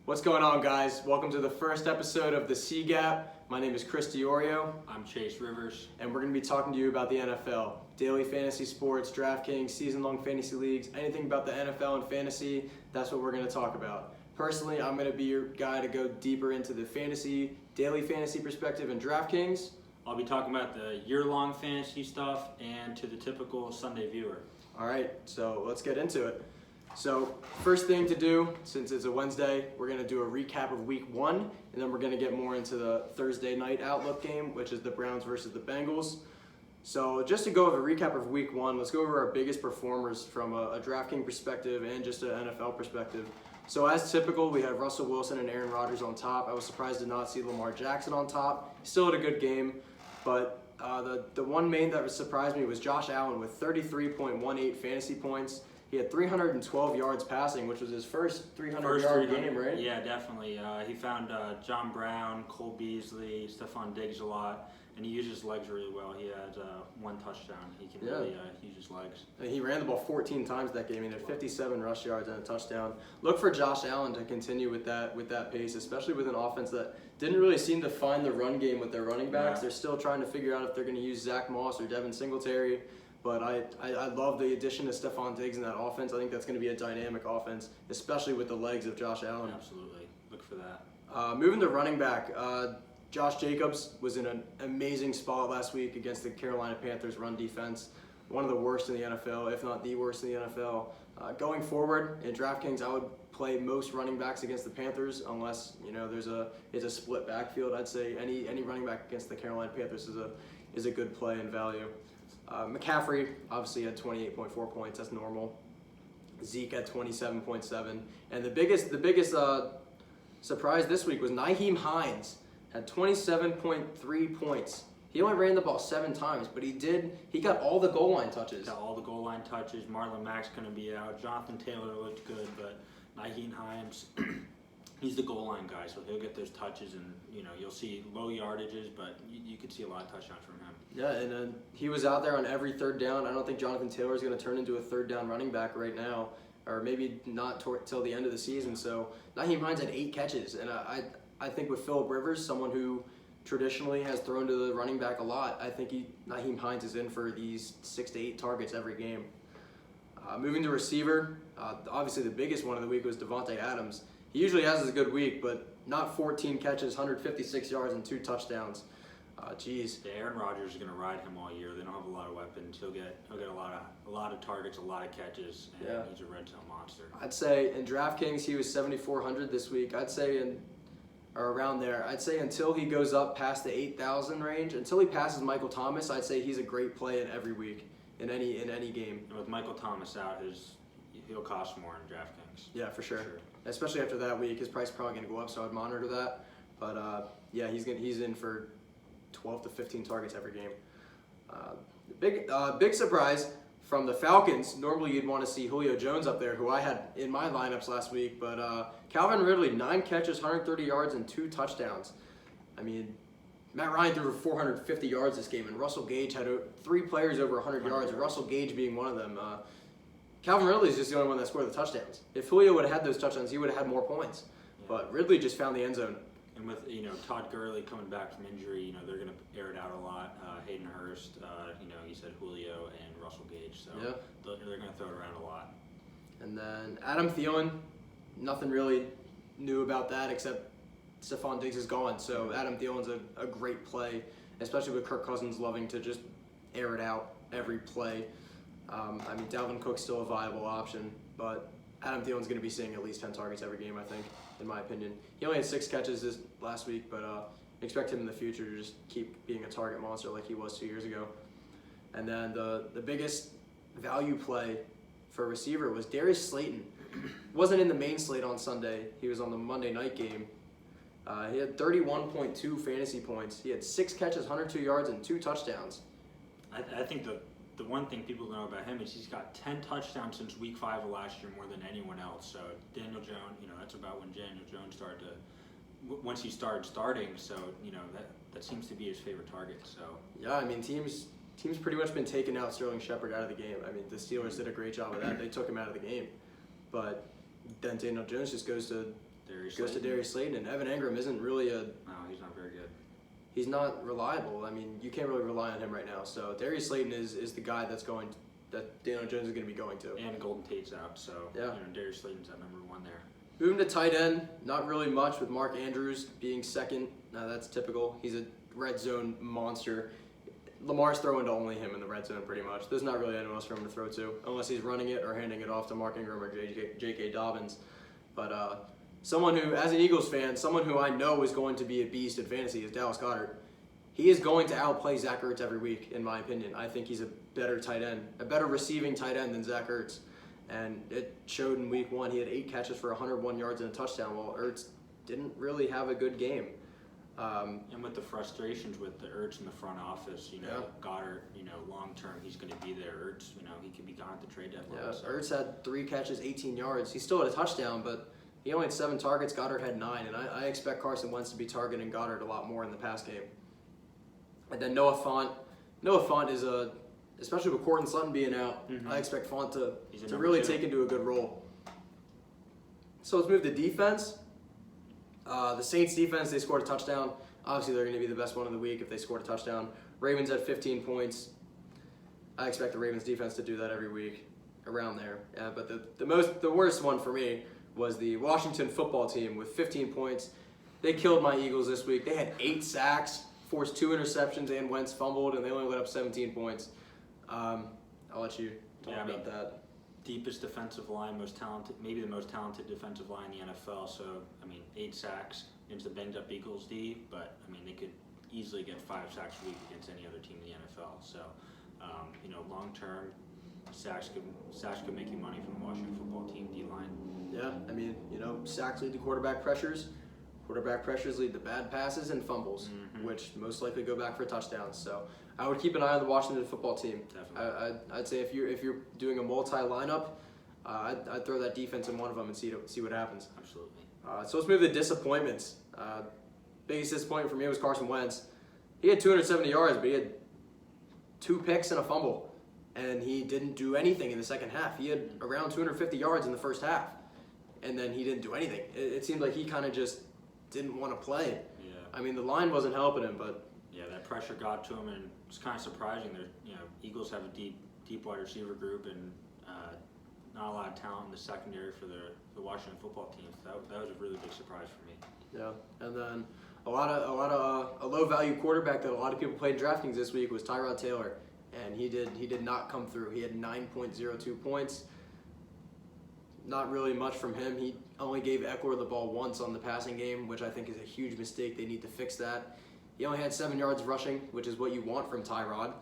What's going on, guys? Welcome to the first episode of the C Gap. My name is Chris Diorio, I'm Chase Rivers. and we're going to be talking to you about the NFL. Daily fantasy sports, DraftKings, season-long fantasy leagues, anything about the NFL and fantasy, that's what we're going to talk about. Personally, I'm going to be your guy to go deeper into the daily fantasy perspective and DraftKings. I'll be talking about the year-long fantasy stuff and to the typical Sunday viewer. All right, so let's get into it. So first thing to do, since it's a Wednesday, we're going to do a recap of week 1, and then we're going to get more into the Thursday night outlook game, which is the Browns versus the Bengals. So just to go over a recap of week 1, let's go over our biggest performers from a DraftKings perspective and just an NFL perspective. So as typical, we have Russell Wilson and Aaron Rodgers on top. I was surprised to not see Lamar Jackson on top. He still had a good game, but the one main that surprised me was Josh Allen with 33.18 fantasy points. He had 312 yards passing, which was his first 300-yard game, right? Yeah, definitely. He found John Brown, Cole Beasley, Stephon Diggs a lot, and he used his legs really well. He had one touchdown. He can really use his legs. And he ran the ball 14 times that game. He had 57 rush yards and a touchdown. Look for Josh Allen to continue with that pace, especially with an offense that didn't really seem to find the run game with their running backs. Yeah. They're still trying to figure out if they're going to use Zach Moss or Devin Singletary. But I love the addition of Stephon Diggs in that offense. I think that's going to be a dynamic offense, especially with the legs of Josh Allen. Absolutely. Look for that. Moving to running back, Josh Jacobs was in an amazing spot last week against the Carolina Panthers run defense. One of the worst in the NFL, if not the worst in the NFL. Going forward, in DraftKings, I would play most running backs against the Panthers unless it's a split backfield. I'd say any running back against the Carolina Panthers is a good play and value. McCaffrey obviously had 28.4 points. That's normal. Zeke had 27.7, and the biggest surprise this week was Nyheim Hines had 27.3 points. He only ran the ball 7 times, but he got all the goal line touches. Got all the goal line touches. Marlon Mack's going to be out. Jonathan Taylor looked good, but Nyheim Hines, he's the goal line guy, so he'll get those touches, and you'll see low yardages, but you could see a lot of touchdowns from him. Yeah, and he was out there on every third down. I don't think Jonathan Taylor is going to turn into a third down running back right now, or maybe not till the end of the season. So Nyheim Hines had 8 catches, and I think with Phillip Rivers, someone who traditionally has thrown to the running back a lot, I think Nyheim Hines is in for these 6 to 8 targets every game. Moving to receiver, obviously the biggest one of the week was Devontae Adams. He usually has a good week, but not 14 catches, 156 yards, and 2 touchdowns. Geez. Yeah, Aaron Rodgers is going to ride him all year. They don't have a lot of weapons. He'll get a lot of targets, a lot of catches, and he's a red zone monster. I'd say in DraftKings he was 7,400 this week. I'd say around there. I'd say until he goes up past the 8,000 range, until he passes Michael Thomas, I'd say he's a great play in every week in any game. And with Michael Thomas out, he'll cost more in DraftKings. Yeah, for sure. Especially after that week, his price is probably going to go up, so I'd monitor that. But he's in for 12 to 15 targets every game. Big surprise from the Falcons. Normally you'd want to see Julio Jones up there, who I had in my lineups last week, but Calvin Ridley, 9 catches, 130 yards, and 2 touchdowns. I mean, Matt Ryan threw for 450 yards this game, and Russell Gage had 3 players over 100 yards, and Russell Gage being one of them. Calvin Ridley is just the only one that scored the touchdowns. If Julio would have had those touchdowns, he would have had more points. Yeah. But Ridley just found the end zone. And with Todd Gurley coming back from injury, they're going to air it out a lot. Hayden Hurst, you said Julio and Russell Gage, so they're going to throw it around a lot. And then Adam Thielen, nothing really new about that except Stephon Diggs is gone. So Adam Thielen's a great play, especially with Kirk Cousins loving to just air it out every play. Dalvin Cook's still a viable option, but Adam Thielen's going to be seeing at least 10 targets every game, I think, in my opinion. He only had 6 catches this last week, but expect him in the future to just keep being a target monster like he was 2 years ago. And then the biggest value play for a receiver was Darius Slayton. Wasn't in the main slate on Sunday. He was on the Monday night game. He had 31.2 fantasy points. He had 6 catches, 102 yards, and 2 touchdowns. I think the one thing people know about him is he's got 10 touchdowns since week 5 of last year, more than anyone else. So Daniel Jones, that's about when Daniel Jones once he started starting. So that seems to be his favorite target. So yeah, teams pretty much been taking out Sterling Shepard out of the game. The Steelers did a great job of that. They took him out of the game, but then Daniel Jones just goes to goes to Darius Slayton, and Evan Engram isn't really No, he's not very good. he's not reliable. I mean, you can't really rely on him right now. So Darius Slayton is the guy that Daniel Jones is going to be going to. And Golden Tate's out, so Darius Slayton's at number 1 there. Moving to tight end, not really much with Mark Andrews being second. Now that's typical. He's a red zone monster. Lamar's throwing to only him in the red zone pretty much. There's not really anyone else for him to throw to unless he's running it or handing it off to Mark Ingram or J.K. Dobbins. But someone who, as an Eagles fan, someone who I know is going to be a beast in fantasy is Dallas Goedert. He is going to outplay Zach Ertz every week, in my opinion. I think he's a better tight end, a better receiving tight end than Zach Ertz. And it showed in week 1. He had 8 catches for 101 yards and a touchdown, while Ertz didn't really have a good game. And with the frustrations with the Ertz in the front office, Goddard, long term, he's going to be there. Ertz, he could be gone at the trade deadline. Yeah, so. Ertz had 3 catches, 18 yards. He still had a touchdown, but he only had 7 targets. Goddard had 9, and I expect Carson Wentz to be targeting Goddard a lot more in the pass game. And then Noah Fant is especially with Courtland Sutton being out, I expect Font to really take into a good role. So let's move to defense. The Saints defense, they scored a touchdown. Obviously, they're going to be the best one of the week if they scored a touchdown. Ravens had 15 points. I expect the Ravens defense to do that every week, around there. But the worst one for me was the Washington football team with 15 points. They killed my Eagles this week. They had 8 sacks, forced 2 interceptions, and Wentz fumbled, and they only let up 17 points. I'll let you talk about that. Deepest defensive line, most talented, maybe the most talented defensive line in the NFL. So, 8 sacks against the banged-up Eagles D, but, they could easily get 5 sacks a week against any other team in the NFL. So, long-term, sacks could make you money from the Washington football team D-line. Yeah, sacks lead to quarterback pressures. Quarterback pressures lead to bad passes and fumbles, which most likely go back for touchdowns. So I would keep an eye on the Washington football team. Definitely. I'd say if you're doing a multi-lineup, I'd throw that defense in one of them and see what happens. Absolutely. So let's move to disappointments. Biggest disappointment for me was Carson Wentz. He had 270 yards, but he had 2 picks and a fumble, and he didn't do anything in the second half. He had around 250 yards in the first half, and then he didn't do anything. It seemed like he kind of just didn't want to play. Yeah. The line wasn't helping him, but yeah, that pressure got to him, and it's kind of surprising. Eagles have a deep wide receiver group, and not a lot of talent in the secondary for the Washington football team. So that was a really big surprise for me. Yeah, and then a low value quarterback that a lot of people played in DraftKings this week was Tyrod Taylor, and he did not come through. He had 9.02 points. Not really much from him. He only gave Eckler the ball once on the passing game, which I think is a huge mistake. They need to fix that. He only had 7 yards rushing, which is what you want from Tyrod.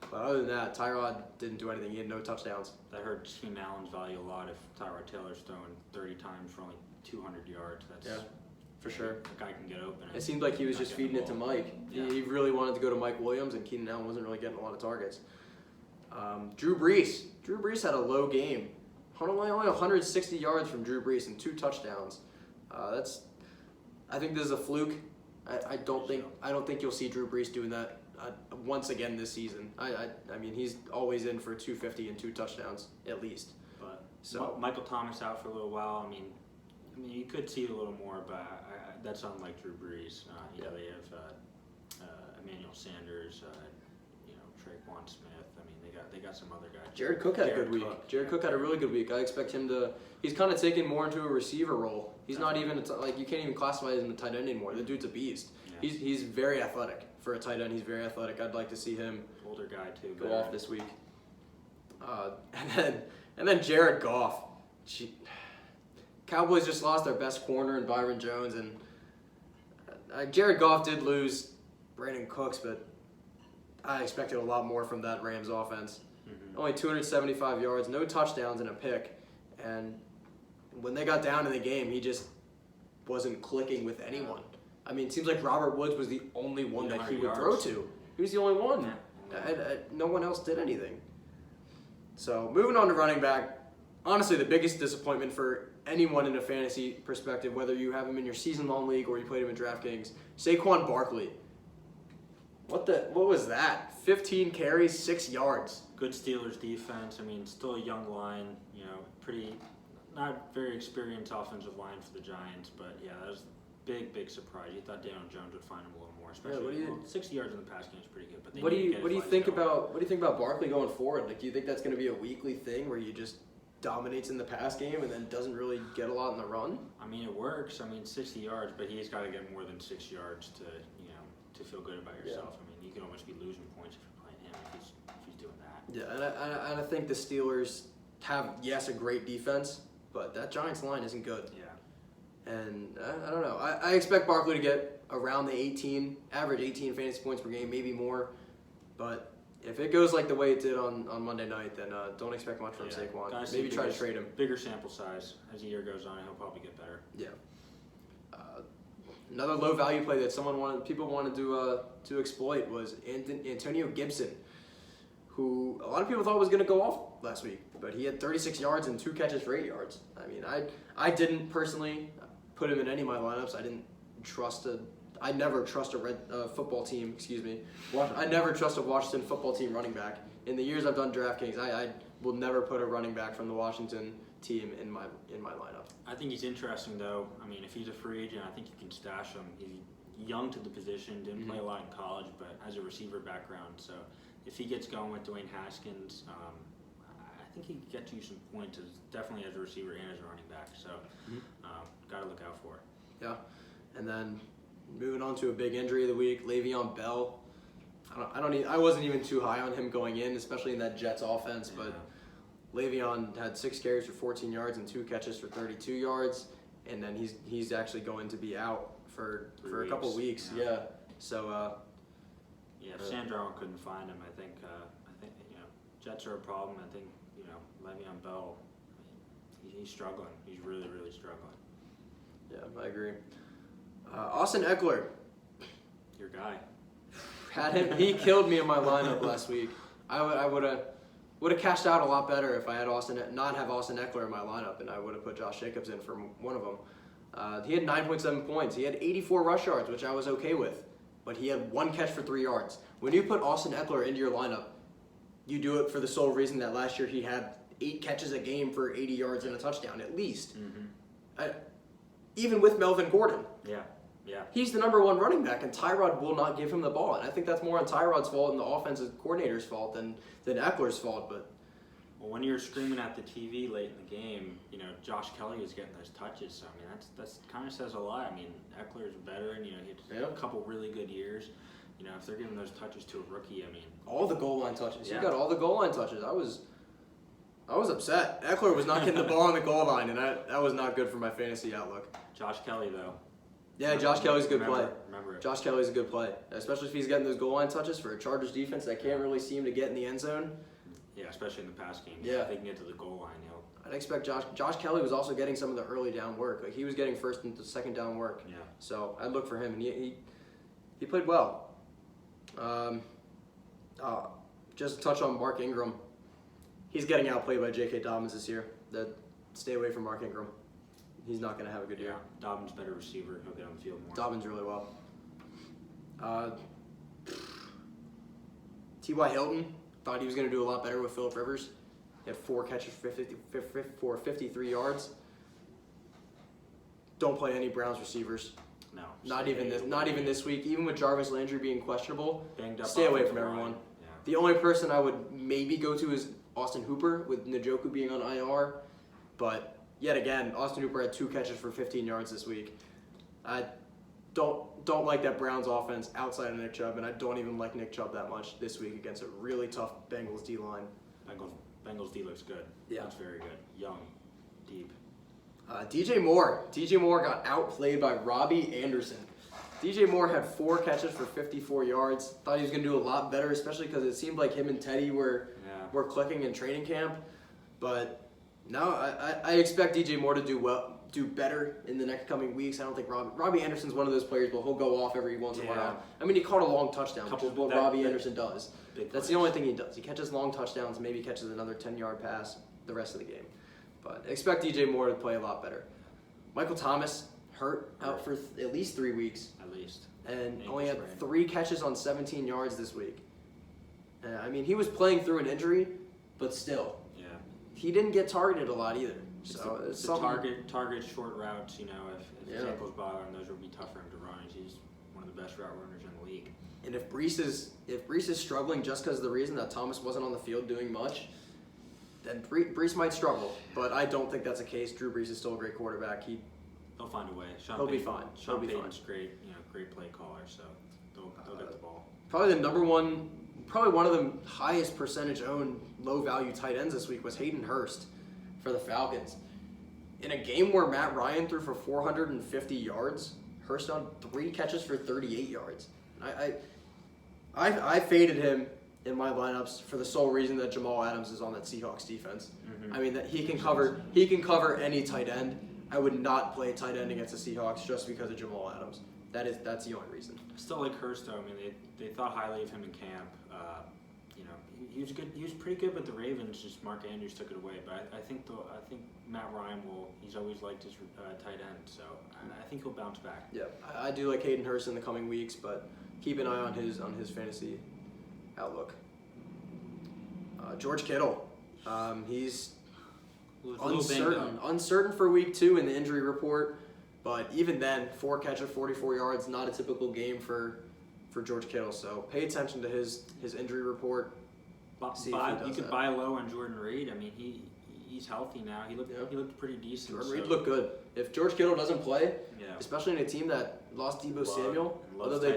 But other than that, Tyrod didn't do anything. He had no touchdowns. That hurts Keenan Allen's value a lot if Tyrod Taylor's throwing 30 times for only 200 yards. That's for sure. The guy can get open. It seemed like he was just feeding it to Mike. Yeah. He really wanted to go to Mike Williams, and Keenan Allen wasn't really getting a lot of targets. Drew Brees. Drew Brees had a low game. Only 160 yards from Drew Brees and 2 touchdowns. I think this is a fluke. I don't think you'll see Drew Brees doing that once again this season. He's always in for 250 and 2 touchdowns at least. But so Michael Thomas out for a little while. You could see it a little more, but that's unlike Drew Brees. They have Emmanuel Sanders, Traquan Smith. They got some other guys. Jared Cook had a good week. Jared Cook had a really good week. I expect him to. He's kind of taken more into a receiver role. He's not even you can't even classify him as a tight end anymore. The dude's a beast. Yeah. He's very athletic for a tight end. He's very athletic. I'd like to see him. Older guy too. Go off this week. And then Jared Goff. Cowboys just lost their best corner in Byron Jones, and Jared Goff did lose Brandon Cooks, but I expected a lot more from that Rams offense. Only 275 yards, no touchdowns, and a pick. And when they got down in the game, he just wasn't clicking with anyone. It seems like Robert Woods was the only one that he would throw to. He was the only one. No one else did anything. So moving on to running back, honestly, the biggest disappointment for anyone in a fantasy perspective, whether you have him in your season-long league or you played him in DraftKings, Saquon Barkley. What was that? 15 carries, 6 yards. Good Steelers defense. Still a young line. not very experienced offensive line for the Giants, but yeah, that was a big surprise. You thought Daniel Jones would find him a little more, especially 60 yards in the pass game is pretty good. But what do you think about Barkley going forward? Like, do you think that's going to be a weekly thing where he just dominates in the pass game and then doesn't really get a lot in the run? I mean, it works. I mean, 60 yards, but he's got to get more than 6 yards to feel good about yourself. Yeah. I mean, you can almost be losing points if you're playing him if he's doing that. Yeah, and I think the Steelers have, yes, a great defense, but that Giants line isn't good. Yeah. And I don't know. I expect Barkley to get around the average 18 fantasy points per game, maybe more. But if it goes like the way it did on Monday night, then don't expect much from Saquon. Maybe try to trade him. Bigger sample size. As the year goes on, he'll probably get better. Yeah. Another low value play that people wanted to exploit was Antonio Gibson, who a lot of people thought was going to go off last week, but he had 36 yards and 2 catches for 8 yards. I mean, I didn't personally put him in any of my lineups. I never trust a football team. Excuse me. I never trust a Washington football team running back. In the years I've done DraftKings, I will never put a running back from the Washington team in my lineup. I think he's interesting, though. I mean, if he's a free agent, I think you can stash him. He's young to the position, didn't play a lot in college, but has a receiver background. So if he gets going with Dwayne Haskins, I think he can get you some points, definitely as a receiver and as a running back. So got to look out for it. Yeah, and then moving on to a big injury of the week, Le'Veon Bell. I wasn't even too high on him going in, especially in that Jets offense, but Le'Veon had 6 carries for 14 yards and 2 catches for 32 yards, and then he's actually going to be out for a couple of weeks. Yeah. So. If Sam Darnold couldn't find him, I think Jets are a problem. I think Le'Veon Bell, he's struggling. He's really struggling. Yeah, I agree. Austin Eckler, your guy. Had him. He killed me in my lineup last week. I would have cashed out a lot better if I had not have Austin Eckler in my lineup, and I would have put Josh Jacobs in for one of them. He had 9.7 points. He had 84 rush yards, which I was okay with, but he had 1 catch for 3 yards. When you put Austin Eckler into your lineup, you do it for the sole reason that last year he had 8 catches a game for 80 yards and a touchdown at least. Even with Melvin Gordon. Yeah. He's the number 1 running back, and Tyrod will not give him the ball. And I think that's more on Tyrod's fault and the offensive coordinator's fault than Eckler's fault. But when you're screaming at the TV late in the game, Josh Kelly is getting those touches. So I mean, that's kind of says a lot. I mean, Eckler's a veteran. He had a couple really good years. If they're giving those touches to a rookie, I mean, all the goal line touches. Yeah. He got all the goal line touches. I was upset. Eckler was not getting the ball on the goal line, and that was not good for my fantasy outlook. Josh Kelly, though. Yeah, Josh Kelly's a good play. Remember it. Josh Kelly's a good play, especially if he's getting those goal line touches for a Chargers defense that can't really seem to get in the end zone. Yeah, especially in the pass game. Yeah. If they can get to the goal line, I'd expect Josh Kelly was also getting some of the early down work. Like, he was getting first and second down work. Yeah. So I'd look for him, and he played well. Just to touch on Mark Ingram. He's getting outplayed by J.K. Dobbins this year. Stay away from Mark Ingram. He's not going to have a good year. Dobbins better receiver. He'll get on the field more. Dobbins really well. T.Y. Hilton, thought he was going to do a lot better with Phillip Rivers. He had 4 catches for 53 yards. Don't play any Browns receivers. No. Not even this week. Even with Jarvis Landry being questionable, banged up, stay away from everyone. Yeah. The only person I would maybe go to is Austin Hooper, with Njoku being on IR. But yet again, Austin Hooper had 2 catches for 15 yards this week. I don't like that Browns offense outside of Nick Chubb, and I don't even like Nick Chubb that much this week against a really tough Bengals D line. Bengals D looks good. Yeah. Looks very good. Young, deep. DJ Moore. DJ Moore got outplayed by Robbie Anderson. DJ Moore had 4 catches for 54 yards. Thought he was going to do a lot better, especially because it seemed like him and Teddy were clicking in training camp. But no, I expect DJ Moore to do better in the next coming weeks. I don't think Robbie Anderson's one of those players, but he'll go off every once in a while. I mean, he caught a long touchdown, which is what Robbie Anderson does. That's the only thing he does. He catches long touchdowns, maybe catches another 10-yard pass the rest of the game. But expect DJ Moore to play a lot better. Michael Thomas hurt out for at least 3 weeks. At least. And only had 3 catches on 17 yards this week. I mean, he was playing through an injury, but still. Yeah. He didn't get targeted a lot either. So it's the target short routes, you know, if his ankles bother him, those would be tough for him to run. He's one of the best route runners in the league. And if Brees is struggling just because of the reason that Thomas wasn't on the field doing much, then Brees might struggle. But I don't think that's the case. Drew Brees is still a great quarterback. They'll find a way. He'll be fine. Sean Payton's great, great play caller, so they'll get the ball. Probably one of the highest percentage owned low value tight ends this week was Hayden Hurst for the Falcons. In a game where Matt Ryan threw for 450 yards, Hurst on 3 catches for 38 yards. I faded him in my lineups for the sole reason that Jamal Adams is on that Seahawks defense. Mm-hmm. I mean that he can cover any tight end. I would not play tight end against the Seahawks just because of Jamal Adams. That's the only reason. I still like Hurst though. I mean they thought highly of him in camp. He was good. He was pretty good with the Ravens. Just Mark Andrews took it away. But I think Matt Ryan will. He's always liked his tight end. So I think he'll bounce back. Yeah, I do like Hayden Hurst in the coming weeks, but keep an eye on his fantasy outlook. George Kittle, he's uncertain for week 2 in the injury report, but even then, 4 catches, 44 yards, not a typical game for George Kittle. So pay attention to his injury report. You could buy low on Jordan Reed. I mean, he's healthy now. He looked pretty decent. Jordan Reed looked good. If George Kittle doesn't play, especially in a team that lost Deebo Samuel, although they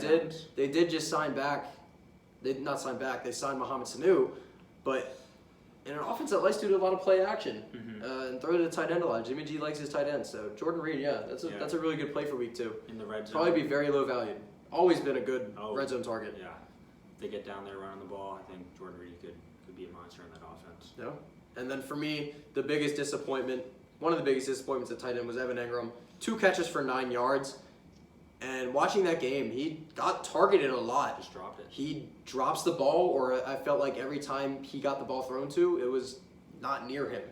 did just sign back. They did not sign back. They signed Mohamed Sanu, but in an offense that likes to do a lot of play action and throw to the tight end a lot. Jimmy G likes his tight end, so Jordan Reed, that's a really good play for week 2. In the red zone, probably be very low valued. Always been a good red zone target. Yeah, they get down there running the ball. I think Jordan Reed could be a monster in that offense. Yeah, and then for me, one of the biggest disappointments at tight end was Evan Engram. 2 catches for 9 yards. And watching that game, he got targeted a lot. Just dropped it. He drops the ball, or I felt like every time he got the ball thrown to, it was not near him.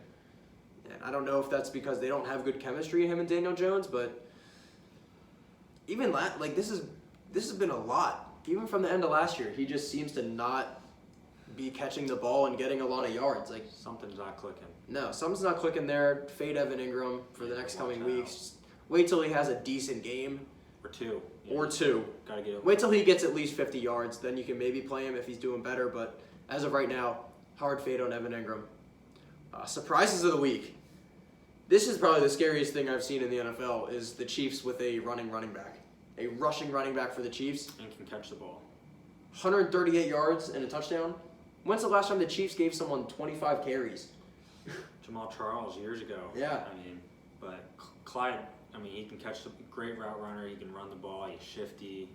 And I don't know if that's because they don't have good chemistry, him and Daniel Jones, but even this has been a lot. Even from the end of last year, he just seems to not be catching the ball and getting a lot of yards. Like something's not clicking. No, something's not clicking there. Fade Evan Engram for the next coming weeks. Wait till he has a decent game. Or two. Gotta get over. Wait till he gets at least 50 yards. Then you can maybe play him if he's doing better. But as of right now, hard fade on Evan Engram. Surprises of the week. This is probably the scariest thing I've seen in the NFL is the Chiefs with a running back. A rushing running back for the Chiefs. And can catch the ball. 138 yards and a touchdown. When's the last time the Chiefs gave someone 25 carries? Jamal Charles years ago. Yeah. But Clyde, he can catch the great route runner. He can run the ball. He's shifty.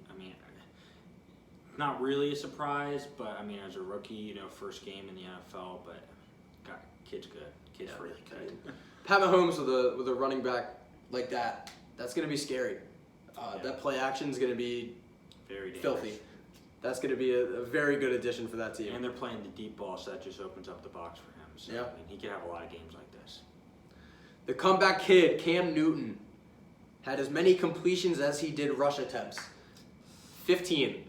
Not really a surprise, but as a rookie, first game in the NFL, but kid's good. Kid's really good. Pat Mahomes with a running back like that's going to be scary. That play action is going to be very filthy. That's going to be a very good addition for that team. And they're playing the deep ball, so that just opens up the box for him. So, he could have a lot of games like this. The comeback kid, Cam Newton, had as many completions as he did rush attempts. 15.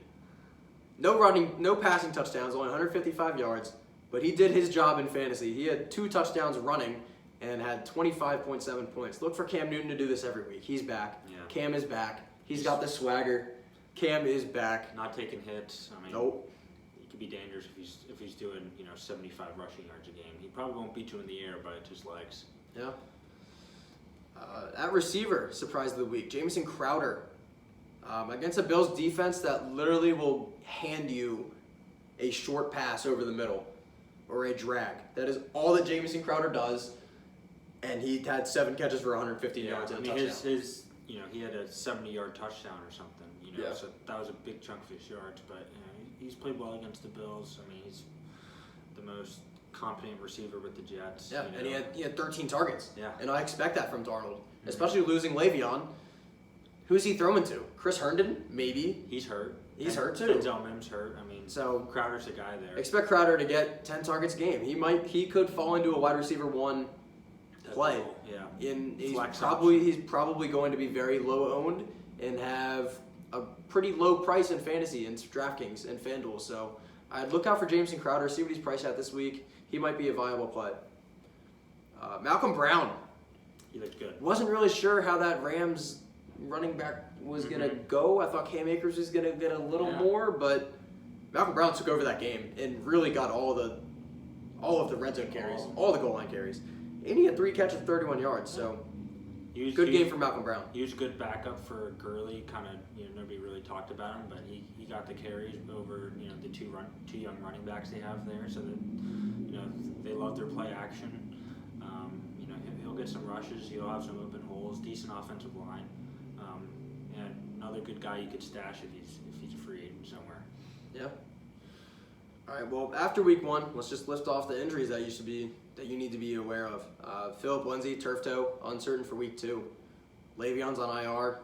No passing touchdowns, only 155 yards, but he did his job in fantasy. He had 2 touchdowns running and had 25.7 points. Look for Cam Newton to do this every week. He's back. Yeah. Cam is back. He's got the swagger. Cam is back. Not taking hits. Nope. He could be dangerous if he's doing 75 rushing yards a game. He probably won't beat you in the air, but just legs. Yeah. At receiver, surprise of the week, Jamison Crowder. Against a Bills defense that literally will hand you a short pass over the middle or a drag. That is all that Jamison Crowder does, and he had 7 catches for 115 yards and a touchdown. He had a 70-yard touchdown or something. So that was a big chunk of his yards. But he's played well against the Bills. He's the most competent receiver with the Jets. Yeah, and he had 13 targets. Yeah, and I expect that from Darnold, especially losing Le'Veon. Who's he throwing to? Chris Herndon? Maybe. He's hurt. He's hurt too. Denzel Mims hurt. So Crowder's the guy there. Expect Crowder to get 10 targets a game. He could fall into a wide receiver 1 play. Yeah. He's probably going to be very low owned and have a pretty low price in fantasy and DraftKings and FanDuel. So I'd look out for Jamison Crowder, see what he's priced at this week. He might be a viable play. Malcolm Brown He looked good. Wasn't really sure how that Rams running back was going to go. I thought Cam Akers was going to get a little more, but Malcolm Brown took over that game and really got all of the red zone carries, all the goal line carries. And he had 3 catches, 31 yards, so good game for Malcolm Brown. He was a good backup for Gurley. Kind of, nobody really talked about him, but he got the carries over, the two young running backs they have there. So that, they love their play action. He'll get some rushes. He'll have some open holes. Decent offensive line, and another good guy you could stash if he's a free agent somewhere. Yeah. All right. Well, after week 1, let's just list off the injuries that you need to be aware of. Philip Lindsay, turf toe, uncertain for week 2. Le'Veon's on IR.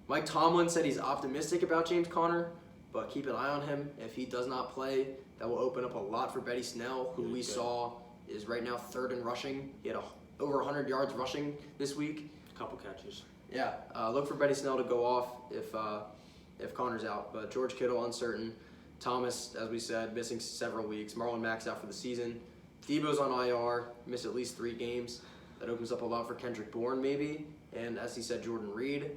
Mike Tomlin said he's optimistic about James Conner, but keep an eye on him. If he does not play, that will open up a lot for Betty Snell, who we saw is right now 3rd in rushing. He had over 100 yards rushing this week. A couple catches. Yeah. Look for Betty Snell to go off if Conner's out. But George Kittle, uncertain. Thomas, as we said, missing several weeks. Marlon Mack's out for the season. Debo's on IR, missed at least 3 games. That opens up a lot for Kendrick Bourne, maybe. And as he said, Jordan Reed.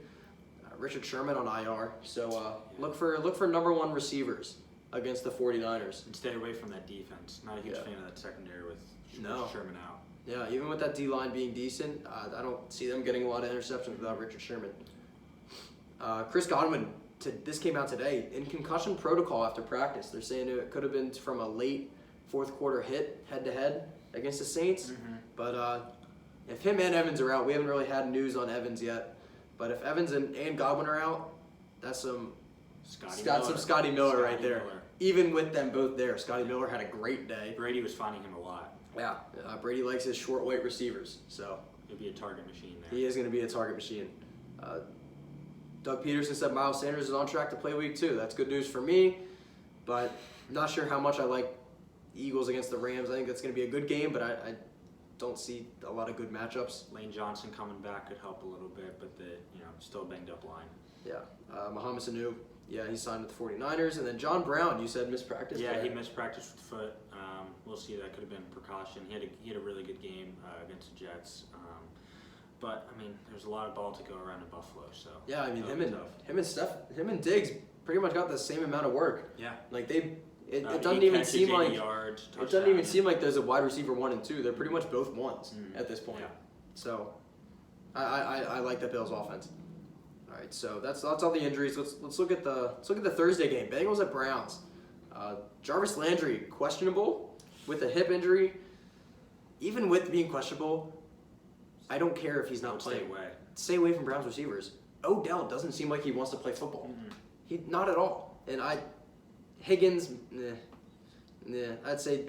Richard Sherman on IR. So look for number 1 receivers against the 49ers. And stay away from that defense. Not a huge fan of that secondary with Sherman out. Yeah, even with that D-line being decent, I don't see them getting a lot of interceptions without Richard Sherman. Chris Godwin, this came out today, in concussion protocol after practice. They're saying it could have been from a late 4th quarter hit head-to-head against the Saints. Mm-hmm. But if him and Evans are out, we haven't really had news on Evans yet. But if Evans and Godwin are out, that's some Scotty Miller right there. Miller. Even with them both there, Scotty Miller had a great day. Brady was finding him a lot. Yeah, Brady likes his short weight receivers, so he'll be a target machine there. He is going to be a target machine. Doug Peterson said Miles Sanders is on track to play week 2. That's good news for me, but not sure how much I like Eagles against the Rams. I think that's going to be a good game, but I don't see a lot of good matchups. Lane Johnson coming back could help a little bit, but still banged up line. Yeah, Mohamed Sanu. Yeah, he signed with the 49ers. And then John Brown, you said missed practice? Yeah, he missed practice with the foot. We'll see. That could have been precaution. He had a really good game against the Jets. But, there's a lot of ball to go around in Buffalo. So yeah, him and Diggs pretty much got the same amount of work. Yeah. Like it doesn't even seem like seem like there's a wide receiver 1 and 2. They're pretty much both 1s at this point. Yeah. So I like the Bills offense. All right, so that's all the injuries. Let's look at the Thursday game. Bengals at Browns. Jarvis Landry questionable with a hip injury. Even with being questionable, I don't care if he's not playing. Stay away from Browns receivers. Odell doesn't seem like he wants to play football. Mm-hmm. He not at all. And Higgins, I'd say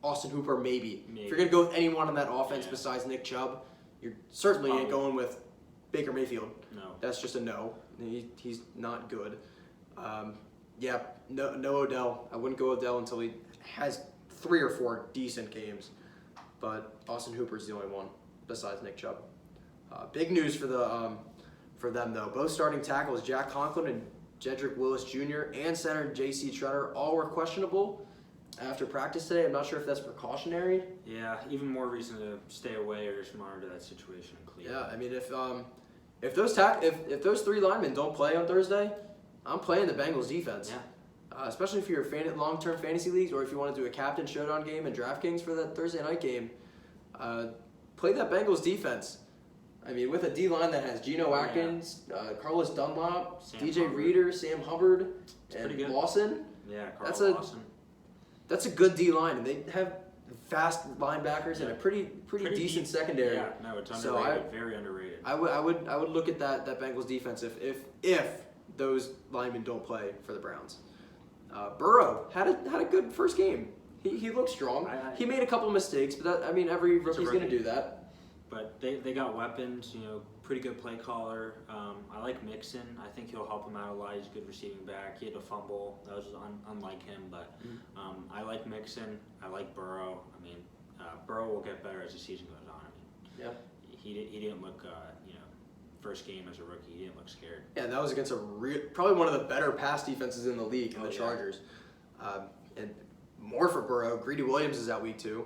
Austin Hooper maybe. If you're gonna go with anyone on that offense besides Nick Chubb, you're certainly ain't going with Baker Mayfield. No. That's just a no. He's not good. No Odell. I wouldn't go Odell until he has 3 or 4 decent games. But Austin Hooper's the only one besides Nick Chubb. Big news for them though. Both starting tackles, Jack Conklin and Jedrick Willis Jr. and center J.C. Tretter, all were questionable after practice today. I'm not sure if that's precautionary. Yeah, even more reason to stay away or just monitor that situation in Cleveland. Yeah, if those 3 linemen don't play on Thursday, I'm playing the Bengals defense. Yeah. Especially if you're a fan of long-term fantasy leagues, or if you want to do a captain showdown game in DraftKings for that Thursday night game, play that Bengals defense. With a D-line that has Geno Atkins, Carlos Dunlop, DJ Reader, Sam Hubbard, and Lawson. Yeah, Lawson. That's a good D-line, and they have fast linebackers and a pretty decent secondary. Yeah, no, it's underrated, very underrated. I would look at that Bengals defense if those linemen don't play for the Browns. Burrow had a good first game. He looked strong. He made a couple of mistakes, but every rookie's going to do that. But they got weapons, pretty good play caller. I like Mixon. I think he'll help him out a lot. He's a good receiving back. He had a fumble. That was unlike him. But I like Mixon. I like Burrow. Burrow will get better as the season goes on. He didn't look, first game as a rookie, he didn't look scared. Yeah, and that was against probably one of the better pass defenses in the league in the Chargers. And more for Burrow. Greedy Williams is out week 2.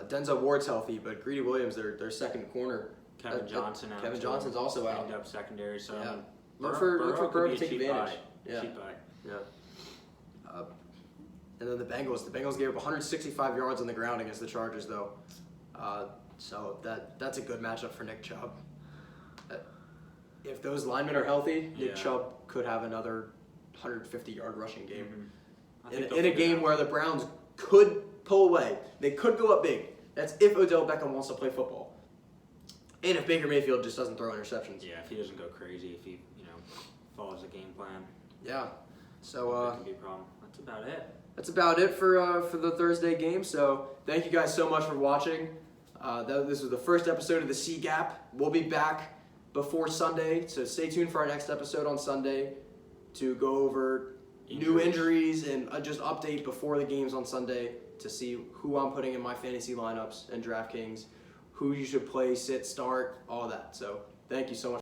Denzel Ward's healthy, but Greedy Williams, their second corner. Kevin Johnson out. Kevin too. Johnson's also out. End up secondary. So Yeah. I mean, Look for Burrow to could be take a cheap advantage. buy. Yeah. Cheap buy. Yeah. And then the Bengals gave up 165 yards on the ground against the Chargers, though. So that's a good matchup for Nick Chubb. If those linemen are healthy, Nick Yeah. Chubb could have another 150-yard rushing game. Mm-hmm. I think they'll In a figure it game out. where the Browns could pull away. They could go up big. That's if Odell Beckham wants to play football. And if Baker Mayfield just doesn't throw interceptions. Yeah, if he doesn't go crazy, if he follows the game plan, Yeah. that So could be a problem. That's about it. that's about it for the Thursday game. So thank you guys so much for watching. This was the first episode of the C Gap. We'll be back before Sunday, so stay tuned for our next episode on Sunday to go over new injuries and just update before the games on Sunday to see who I'm putting in my fantasy lineups and DraftKings, who you should play, sit, start, all that. So thank you so much.